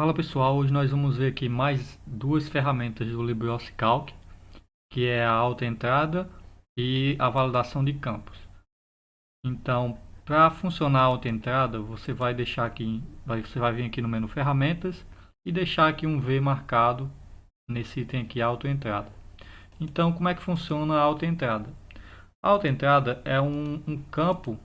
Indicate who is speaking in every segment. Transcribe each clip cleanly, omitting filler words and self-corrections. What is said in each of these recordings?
Speaker 1: Fala pessoal, hoje nós vamos ver aqui mais duas ferramentas do LibreOffice Calc, que é a autoentrada e a validação de campos. Então, para funcionar a autoentrada, você vai deixar aqui, você vai vir aqui no menu ferramentas e deixar aqui um V marcado nesse item aqui, autoentrada. Então, como é que funciona a autoentrada? A autoentrada é um campo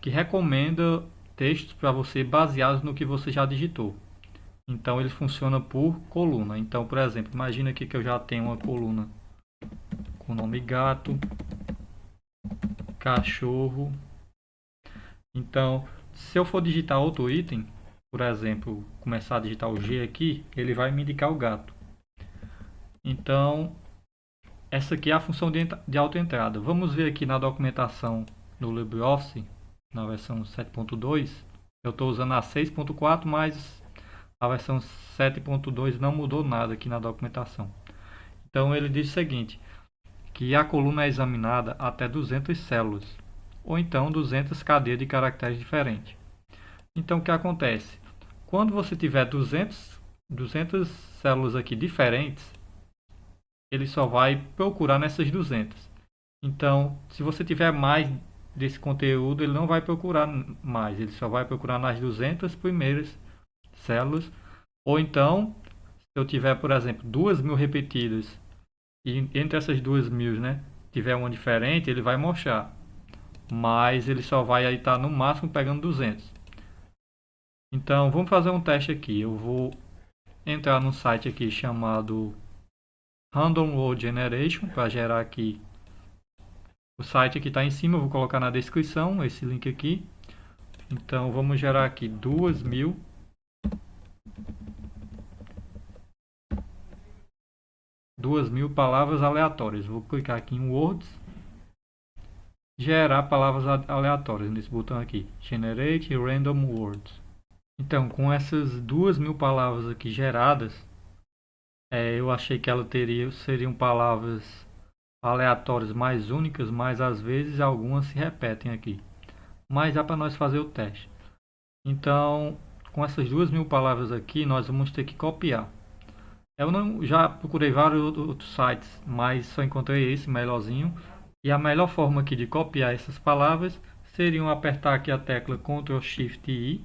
Speaker 1: que recomenda textos para você baseados no que você já digitou. Então ele funciona por coluna. Então, por exemplo, imagina aqui que eu já tenho uma coluna com o nome gato, cachorro. Então, se eu for digitar outro item, por exemplo, começar a digitar o G aqui, ele vai me indicar o gato. Então, essa aqui é a função de autoentrada. Vamos ver aqui na documentação do LibreOffice, na versão 7.2. Eu estou usando a 6.4, mas a versão 7.2 não mudou nada aqui na documentação. Então ele diz o seguinte, que a coluna é examinada até 200 células, ou então 200 cadeias de caracteres diferentes. Então o que acontece? Quando você tiver 200 células aqui diferentes, ele só vai procurar nessas 200. Então, se você tiver mais desse conteúdo, ele não vai procurar mais, ele só vai procurar nas 200 primeiras células. Ou então, se eu tiver, por exemplo, 2.000 repetidas e entre essas 2.000, né, tiver uma diferente, ele vai mostrar. Mas ele só vai aí estar no máximo pegando 200. Então, vamos fazer um teste aqui. Eu vou entrar num site aqui chamado Random Word Generation para gerar aqui. O site aqui está em cima, eu vou colocar na descrição esse link aqui. Então, vamos gerar aqui 2.000 palavras aleatórias. Vou clicar aqui em Words, gerar palavras aleatórias nesse botão aqui, Generate Random Words. Então, com essas 2.000 palavras aqui geradas, eu achei que ela seriam palavras aleatórias mais únicas, mas às vezes algumas se repetem aqui. Mas dá para nós fazer o teste. Então, com essas 2.000 palavras aqui, nós vamos ter que copiar. Eu já procurei vários outros sites, mas só encontrei esse melhorzinho. E a melhor forma aqui de copiar essas palavras seria apertar aqui a tecla Ctrl Shift I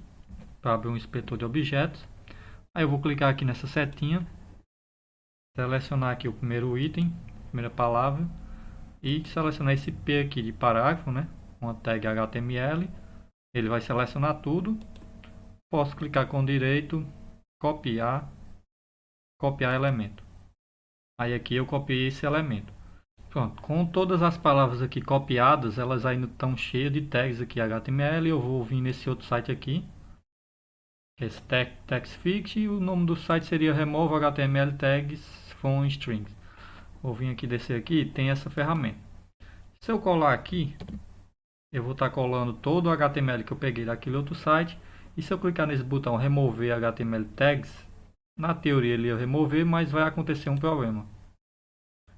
Speaker 1: para abrir um inspetor de objetos. Aí eu vou clicar aqui nessa setinha, selecionar aqui o primeiro item, primeira palavra, e selecionar esse P aqui de parágrafo, né? Uma tag HTML. Ele vai selecionar tudo. Posso clicar com o direito, copiar elemento. Aí aqui eu copiei esse elemento. Pronto, com todas as palavras aqui copiadas, elas ainda estão cheias de tags aqui HTML. Eu vou vir nesse outro site aqui, esse TextFix, e o nome do site seria Remove HTML Tags from Strings. Vou vir aqui, descer aqui, tem essa ferramenta. Se eu colar aqui, eu vou estar colando todo o HTML que eu peguei daquele outro site. E se eu clicar nesse botão Remover HTML Tags, na teoria ele ia remover, mas vai acontecer um problema.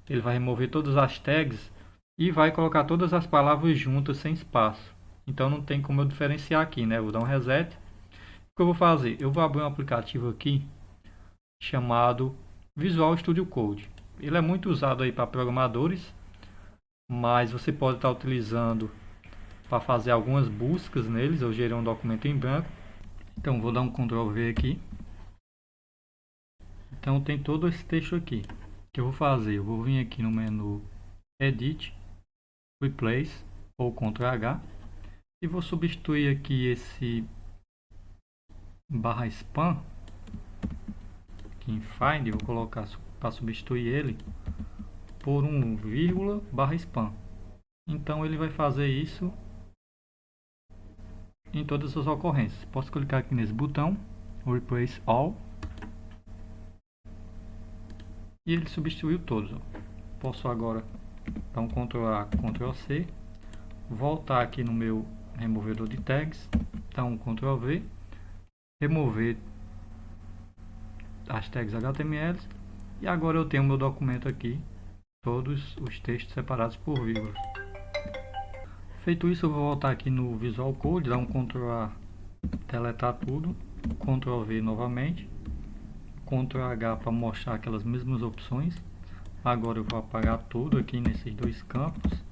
Speaker 1: Ele vai remover todas as tags e vai colocar todas as palavras juntas sem espaço. Então não tem como eu diferenciar aqui, né? Eu vou dar um reset. O que eu vou fazer? Eu vou abrir um aplicativo aqui chamado Visual Studio Code. Ele é muito usado aí para programadores, mas você pode estar utilizando para fazer algumas buscas neles. Eu gerei um documento em branco. Então vou dar um Ctrl V aqui. Então tem todo esse texto aqui. O que eu vou fazer? Eu vou vir aqui no menu Edit, Replace ou Ctrl H e vou substituir aqui esse barra spam aqui em Find. Eu vou colocar para substituir ele por um vírgula barra spam. Então ele vai fazer isso em todas as ocorrências. Posso clicar aqui nesse botão Replace All e ele substituiu todos. Posso agora dar um Ctrl A, Ctrl C, voltar aqui no meu removedor de tags, dar um Ctrl V, remover as tags HTML e agora eu tenho meu documento aqui, todos os textos separados por vírgulas. Feito isso, eu vou voltar aqui no Visual Code, dar um Ctrl A, deletar tudo, Ctrl V novamente, Ctrl H para mostrar aquelas mesmas opções. Agora eu vou apagar tudo aqui nesses dois campos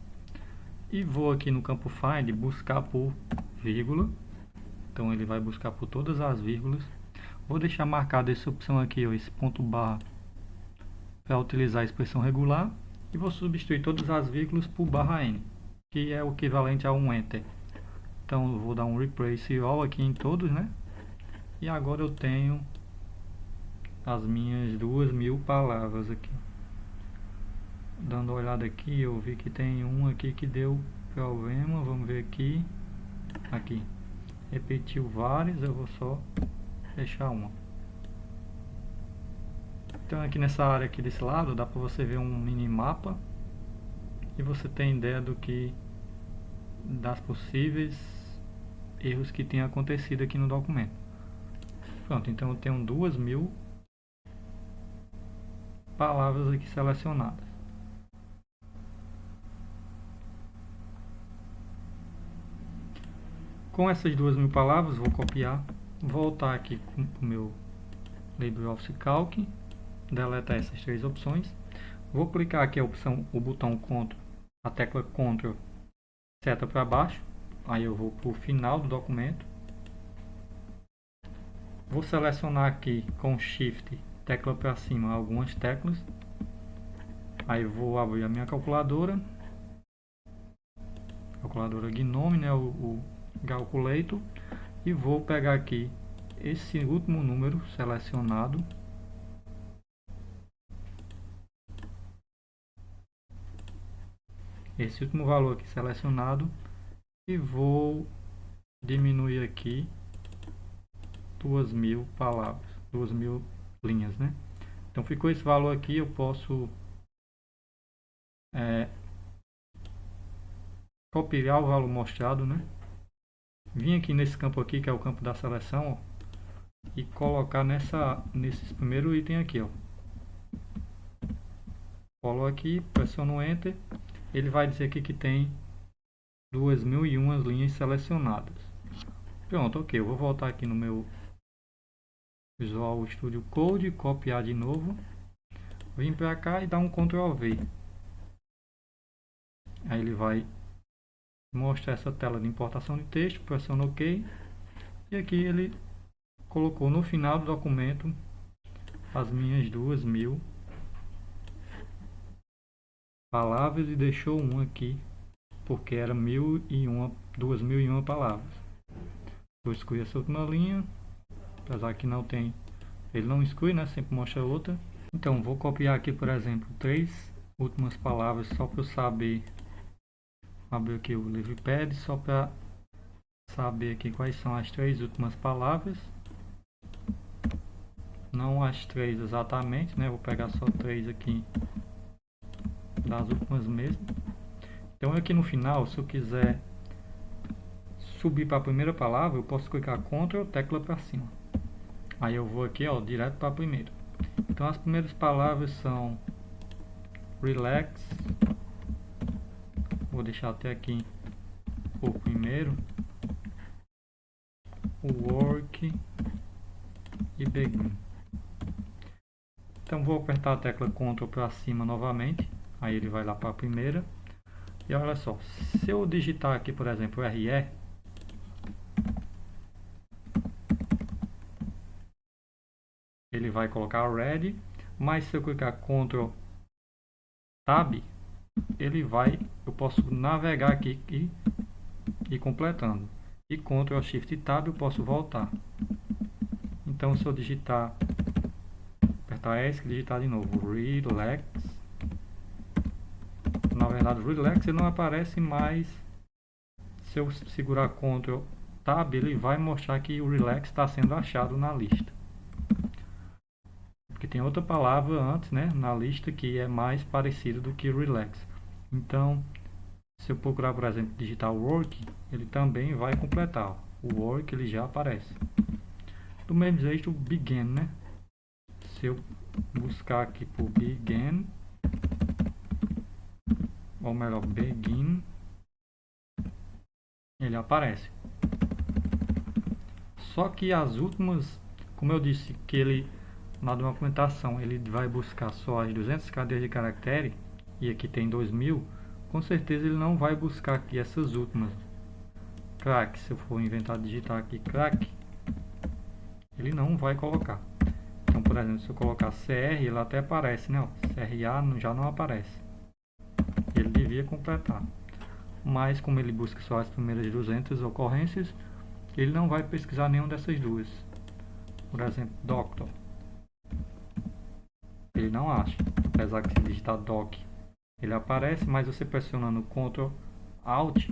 Speaker 1: e vou aqui no campo Find buscar por vírgula. Então ele vai buscar por todas as vírgulas. Vou deixar marcado essa opção aqui, ó, esse ponto barra, para utilizar a expressão regular, e vou substituir todas as vírgulas por barra N, que é o equivalente a um Enter. Então eu vou dar um Replace All aqui em todos, né? E agora eu tenho as minhas 2000 palavras aqui. Dando uma olhada aqui, eu vi que tem um aqui que deu problema. Vamos ver aqui. Aqui. Repetiu várias, eu vou só fechar uma. Então aqui nessa área aqui desse lado, dá para você ver um minimapa. E você tem ideia das possíveis erros que tem acontecido aqui no documento. Pronto, então eu tenho 2000 palavras aqui selecionadas. Com essas 2000 palavras, vou copiar, voltar aqui com o meu LibreOffice Calc, deletar essas três opções. Vou clicar aqui o botão Ctrl, a tecla Ctrl, seta para baixo. Aí eu vou para o final do documento. Vou selecionar aqui com Shift, tecla para cima, algumas teclas. Aí vou abrir a minha calculadora Gnome, né, o Calculator, e vou pegar aqui esse último número selecionado, esse último valor aqui selecionado, e vou diminuir aqui 2000 palavras, 2000 linhas, né? Então ficou esse valor aqui. Eu posso copiar o valor mostrado, né? Vim aqui nesse campo aqui, que é o campo da seleção, ó, e colocar nesses primeiro item aqui, ó. Colo aqui, pressiono Enter, ele vai dizer aqui que tem 2001 linhas selecionadas. Pronto, ok, eu vou voltar aqui no meu Visual Studio Code, copiar de novo, vim para cá e dar um Ctrl V. Aí ele vai mostrar essa tela de importação de texto, pressiono OK, e aqui ele colocou no final do documento as minhas 2000 palavras e deixou um aqui porque era 2001 palavras. Vou excluir essa última linha, apesar que não tem, ele não exclui, né? Sempre mostra outra. Então vou copiar aqui, por exemplo, 3 últimas palavras só para eu saber. Abrir aqui o LivePad só para saber aqui quais são as 3 últimas palavras. Não as 3 exatamente, né? Vou pegar só 3 aqui das últimas mesmo. Então aqui no final, se eu quiser subir para a primeira palavra, eu posso clicar Ctrl, tecla para cima. Aí eu vou aqui, ó, direto para a primeira. Então as primeiras palavras são relax. Vou deixar até aqui o primeiro, o work e begin. Então vou apertar a tecla Ctrl para cima novamente, aí ele vai lá para a primeira. E olha só, se eu digitar aqui, por exemplo, RE, ele vai colocar ready, mas se eu clicar Ctrl Tab, eu posso navegar aqui e ir completando. E Ctrl Shift Tab eu posso voltar. Então se eu digitar, apertar ESC, digitar de novo relax, na verdade relax ele não aparece, mas se eu segurar Ctrl Tab, ele vai mostrar que o relax está sendo achado na lista. Porque tem outra palavra antes, né, na lista que é mais parecida do que relax. Então, se eu procurar, por exemplo, digitar work, ele também vai completar. O work ele já aparece. Do mesmo jeito, o begin, né? Se eu buscar aqui por begin, ou melhor, begin, ele aparece. Só que as últimas, como eu disse que ele na documentação ele vai buscar só as 200 cadeias de caractere, e aqui tem 2000, com certeza ele não vai buscar aqui essas últimas. Crack, se eu for inventar digitar aqui crack, ele não vai colocar. Então, por exemplo, se eu colocar CR, ele até aparece, né? CRA já não aparece. Ele devia completar. Mas como ele busca só as primeiras 200 ocorrências, ele não vai pesquisar nenhuma dessas duas. Por exemplo, doctor. Ele não acha. Apesar que se digitar doc, ele aparece, mas você pressionando Ctrl Alt,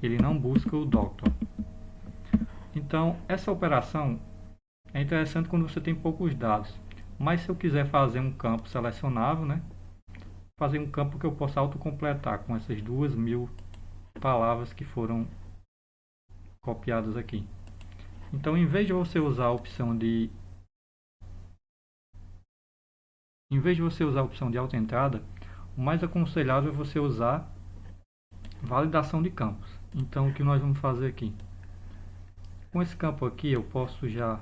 Speaker 1: ele não busca o doctor. Então, essa operação é interessante quando você tem poucos dados. Mas se eu quiser fazer um campo selecionável, né? Fazer um campo que eu possa autocompletar com essas 2000 palavras que foram copiadas aqui. Então, em vez de você usar a opção de autoentrada, o mais aconselhável é você usar validação de campos. Então, o que nós vamos fazer aqui? Com esse campo aqui, eu posso já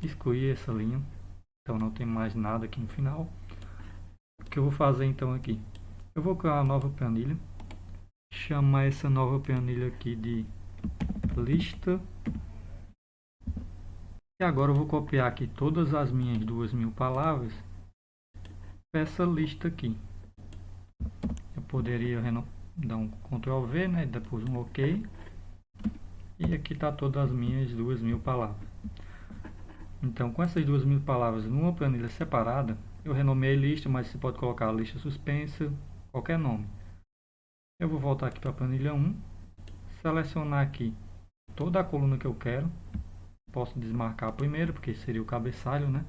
Speaker 1: excluir essa linha. Então, não tem mais nada aqui no final. O que eu vou fazer então aqui? Eu vou criar uma nova planilha. Chamar essa nova planilha aqui de lista. E agora eu vou copiar aqui todas as minhas 2000 palavras para essa lista aqui. Eu poderia dar um Ctrl V, né? Depois um OK. E aqui está todas as minhas 2000 palavras. Então, com essas 2000 palavras numa planilha separada, eu renomeei lista, mas você pode colocar lista suspensa, qualquer nome. Eu vou voltar aqui para a planilha 1, selecionar aqui toda a coluna que eu quero. Posso desmarcar primeiro, porque seria o cabeçalho, né?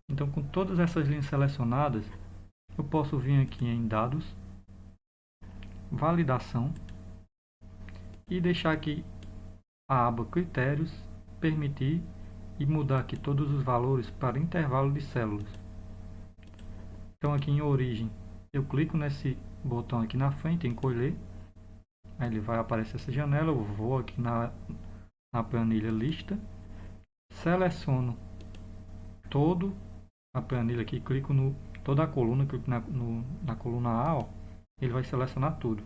Speaker 1: Então, com todas essas linhas selecionadas, eu posso vir aqui em dados, validação, e deixar aqui a aba critérios, permitir, e mudar aqui todos os valores para intervalo de células. Então, aqui em origem, eu clico nesse botão aqui na frente, encolher, aí ele vai aparecer essa janela. Eu vou aqui na planilha lista, seleciono toda a planilha aqui, clico no toda a coluna, clico na coluna A, ó, ele vai selecionar tudo.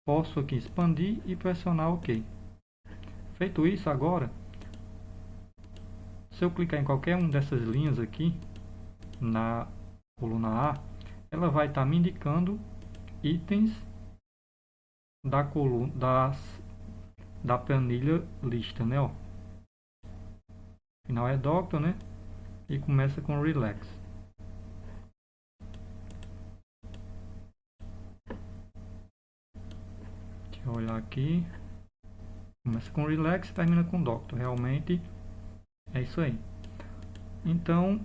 Speaker 1: Posso aqui expandir e pressionar OK. Feito isso, agora, se eu clicar em qualquer uma dessas linhas aqui, na coluna A, ela vai estar me indicando itens da coluna, da planilha lista, né? Ó. Final é doctor, né? E começa com relax. Deixa eu olhar aqui. Começa com relax e termina com doctor. Realmente é isso aí. Então,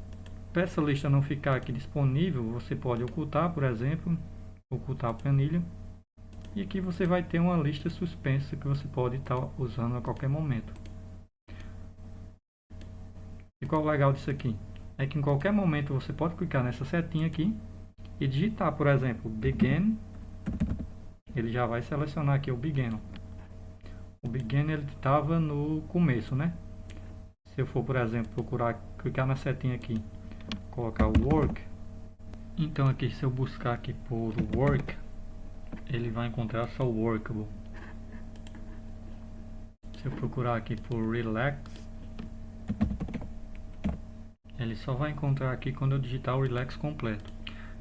Speaker 1: para essa lista não ficar aqui disponível, você pode ocultar, por exemplo, ocultar a planilha. E aqui você vai ter uma lista suspensa que você pode estar usando a qualquer momento. E qual é o legal disso aqui? É que em qualquer momento você pode clicar nessa setinha aqui e digitar, por exemplo, begin. Ele já vai selecionar aqui o begin. O begin ele estava no começo, né? Se eu for, por exemplo, clicar na setinha aqui, colocar o work. Então aqui, se eu buscar aqui por work, ele vai encontrar só o workable. Se eu procurar aqui por relax, ele só vai encontrar aqui quando eu digitar o relax completo.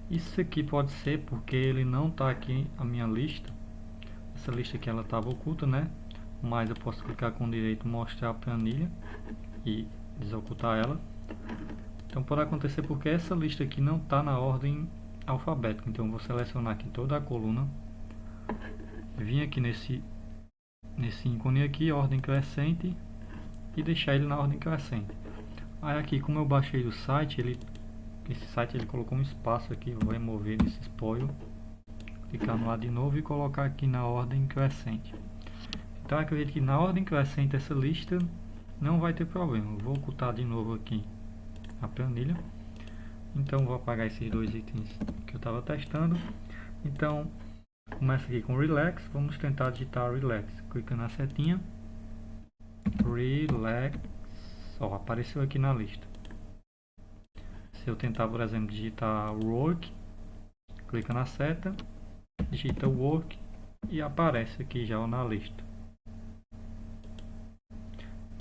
Speaker 1: Isso aqui pode ser porque ele não está aqui a minha lista. Essa lista aqui ela estava oculta, né? Mas eu posso clicar com direito mostrar a planilha e desocultar ela. Então pode acontecer porque essa lista aqui não está na ordem alfabética. Então eu vou selecionar aqui toda a coluna, vim aqui nesse ícone aqui, ordem crescente, e deixar ele na ordem crescente. Aí aqui, como eu baixei do site, esse site ele colocou um espaço aqui, vou remover esse spoil, clicar no lado de novo e colocar aqui na ordem crescente. Então acredito que na ordem crescente essa lista não vai ter problema. Eu vou ocultar de novo aqui a planilha. Então vou apagar esses dois itens que eu estava testando. Então começa aqui com relax, vamos tentar digitar relax. Clica na setinha, relax, Só apareceu aqui na lista. Se eu tentar, por exemplo, digitar work, clica na seta, digita work e aparece aqui já na lista.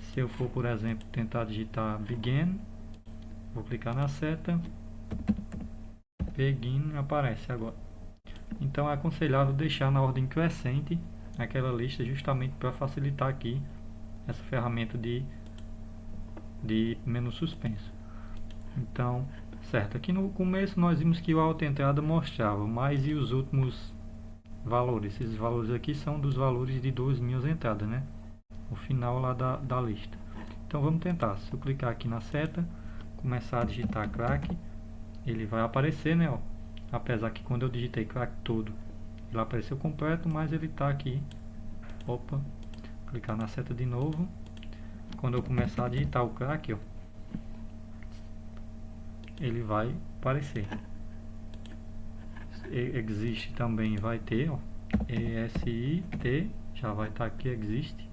Speaker 1: Se eu for, por exemplo, tentar digitar begin, vou clicar na seta, begin aparece agora. Então é aconselhável deixar na ordem crescente aquela lista, justamente para facilitar aqui essa ferramenta de menu suspenso. Então, certo, aqui no começo nós vimos que o auto-entrada mostrava, mas e os últimos valores? Esses valores aqui são dos valores de 2.000 entradas, né? O final lá da lista. Então vamos tentar. Se eu clicar aqui na seta, começar a digitar crack, ele vai aparecer, né? Ó. Apesar que quando eu digitei crack todo, ele apareceu completo, mas ele está aqui. Opa, clicar na seta de novo. Quando eu começar a digitar o crack, ó, ele vai aparecer. Existe também vai ter, ó, ESIT, já vai estar aqui, existe.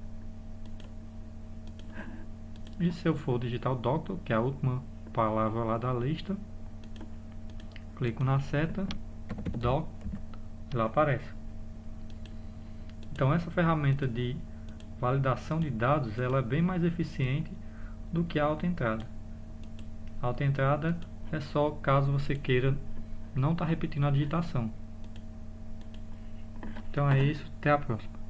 Speaker 1: E se eu for digitar o Doctor, que é a última palavra lá da lista, clico na seta, Doc, ela aparece. Então essa ferramenta de validação de dados, ela é bem mais eficiente do que a autoentrada. A autoentrada é só caso você queira não estar repetindo a digitação. Então é isso, até a próxima.